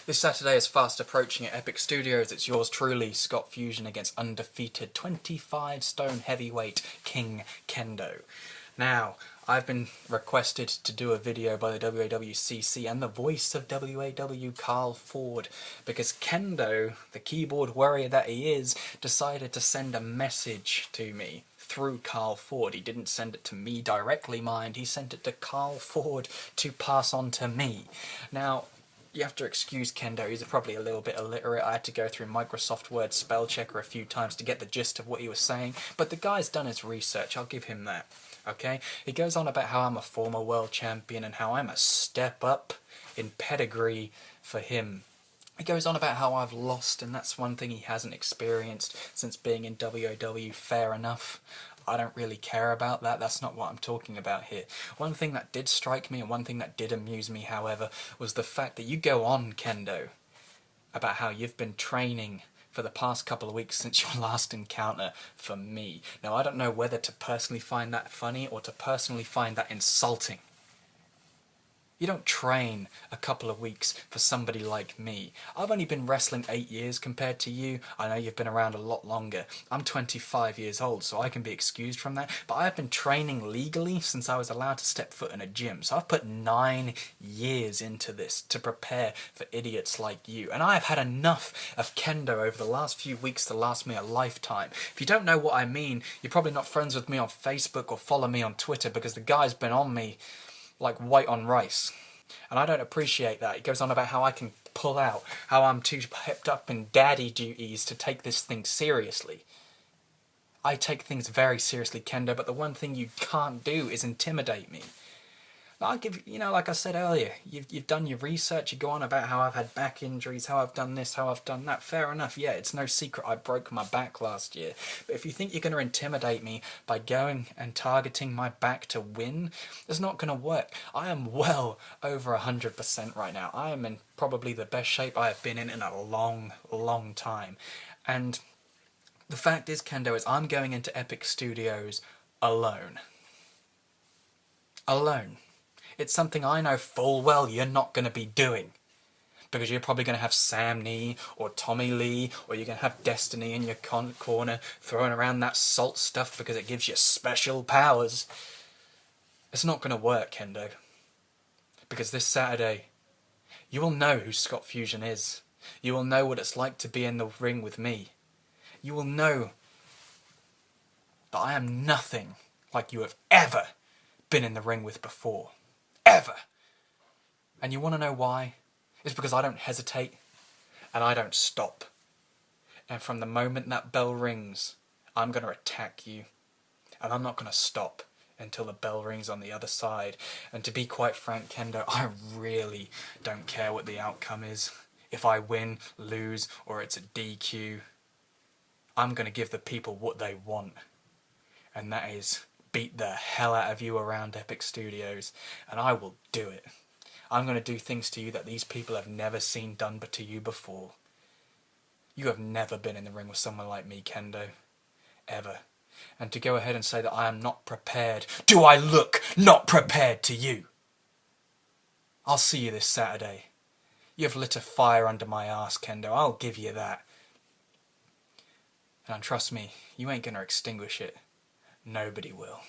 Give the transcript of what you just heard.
This Saturday is fast approaching at Epic Studios. It's yours truly, Scott Fusion, against undefeated 25-stone heavyweight King Kendo. Now, I've been requested to do a video by the WAWCC and the voice of WAW, Carl Ford, because Kendo, the keyboard warrior that he is, decided to send a message to me through Carl Ford. He didn't send it to me directly, mind. He sent it to Carl Ford to pass on to me. Now, you have to excuse Kendo, he's probably a little bit illiterate. I had to go through Microsoft Word spell checker a few times to get the gist of what he was saying, but the guy's done his research, I'll give him that. Okay? He goes on about how I'm a former world champion and how I'm a step up in pedigree for him. He goes on about how I've lost, and that's one thing he hasn't experienced since being in WOW. Fair enough. I don't really care about that. That's not what I'm talking about here. One thing that did strike me and one thing that did amuse me, however, was the fact that you go on, Kendo, about how you've been training for the past couple of weeks since your last encounter for me. Now, I don't know whether to personally find that funny or to personally find that insulting. You don't train a couple of weeks for somebody like me. I've only been wrestling 8 years compared to you. I know you've been around a lot longer. I'm 25 years old, so I can be excused from that. But I've been training legally since I was allowed to step foot in a gym. So I've put 9 years into this to prepare for idiots like you. And I've had enough of Kendo over the last few weeks to last me a lifetime. If you don't know what I mean, you're probably not friends with me on Facebook or follow me on Twitter, because the guy's been on me like white on rice. And I don't appreciate that. He goes on about how I can pull out, how I'm too hepped up in daddy duties to take this thing seriously. I take things very seriously, Kendo, but the one thing you can't do is intimidate me. I'll give you, like I said earlier, you've done your research, you go on about how I've had back injuries, how I've done this, how I've done that. Fair enough, yeah, it's no secret I broke my back last year. But if you think you're going to intimidate me by going and targeting my back to win, it's not going to work. I am well over 100% right now. I am in probably the best shape I have been in a long, long time. And the fact is, Kendo, is I'm going into Epic Studios alone. Alone. It's something I know full well you're not going to be doing. Because you're probably going to have Sam Nee or Tommy Lee, or you're going to have Destiny in your corner throwing around that salt stuff because it gives you special powers. It's not going to work, Kendo. Because this Saturday, you will know who Scott Fusion is. You will know what it's like to be in the ring with me. You will know that I am nothing like you have ever been in the ring with before. Ever. And you want to know why? It's because I don't hesitate and I don't stop. And from the moment that bell rings, I'm going to attack you. And I'm not going to stop until the bell rings on the other side. And to be quite frank, Kendo, I really don't care what the outcome is. If I win, lose, or it's a DQ, I'm going to give the people what they want. And that is beat the hell out of you around Epic Studios, and I will do it. I'm going to do things to you that these people have never seen done but to you before. You have never been in the ring with someone like me, Kendo. Ever. And to go ahead and say that I am not prepared, do I look not prepared to you? I'll see you this Saturday. You've lit a fire under my arse, Kendo, I'll give you that. And trust me, you ain't going to extinguish it. Nobody will.